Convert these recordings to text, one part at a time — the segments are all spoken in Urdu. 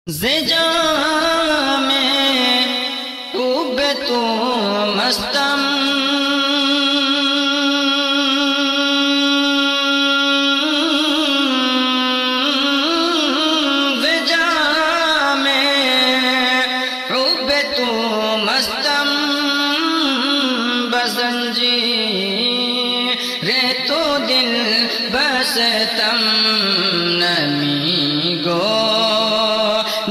زجام قبت مستم زجام قبت مستم بزنجیر تو دل بستم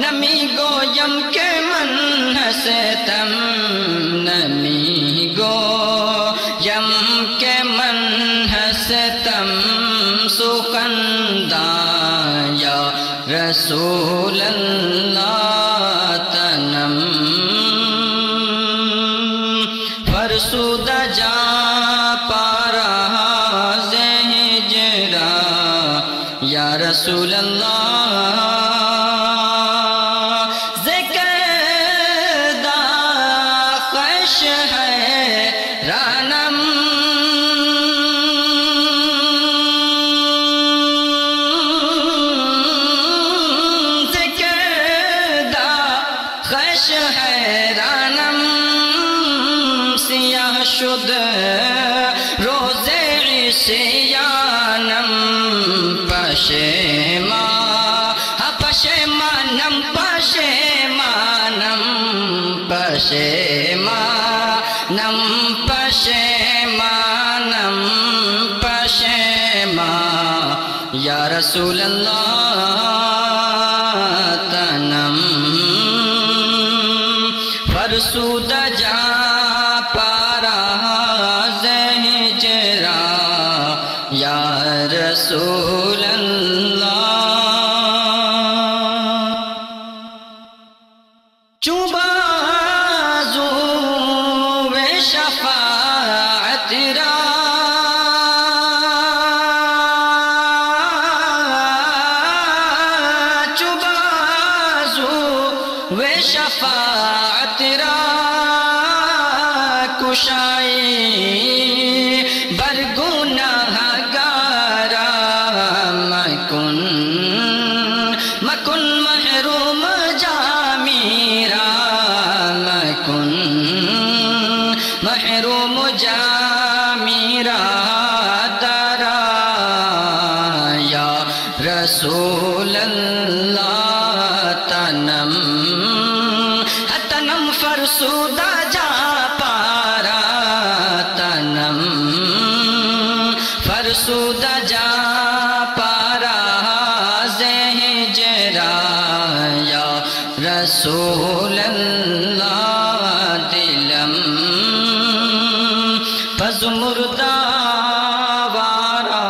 نمی گویم کہ من ہستم نمی گویم کہ من ہستم سخندان یا رسول اللہ تنم فرسودہ جا پارا زہجرا یا رسول اللہ سیاہ شد روزے عصیانم پشیمانم پشیمانم پشیمانم پشیمانم پشیمان یا رسول اللہ تنم فرسودہ جا پارا زہجرا یا رسول اللہ چوبازو شفاعت را چوبازو شفاعت را کشائی برگناہ گارا مکن محروم جامیرا مکن محروم جامیرا درا یا رسول اللہ تنم فرسودہ جا پارا تنم فرسودہ جا پارا زہجرا یا رسول اللہ دلم فزمردہ وارا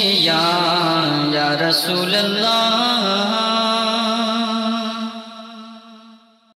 زعسیان یا رسول اللہ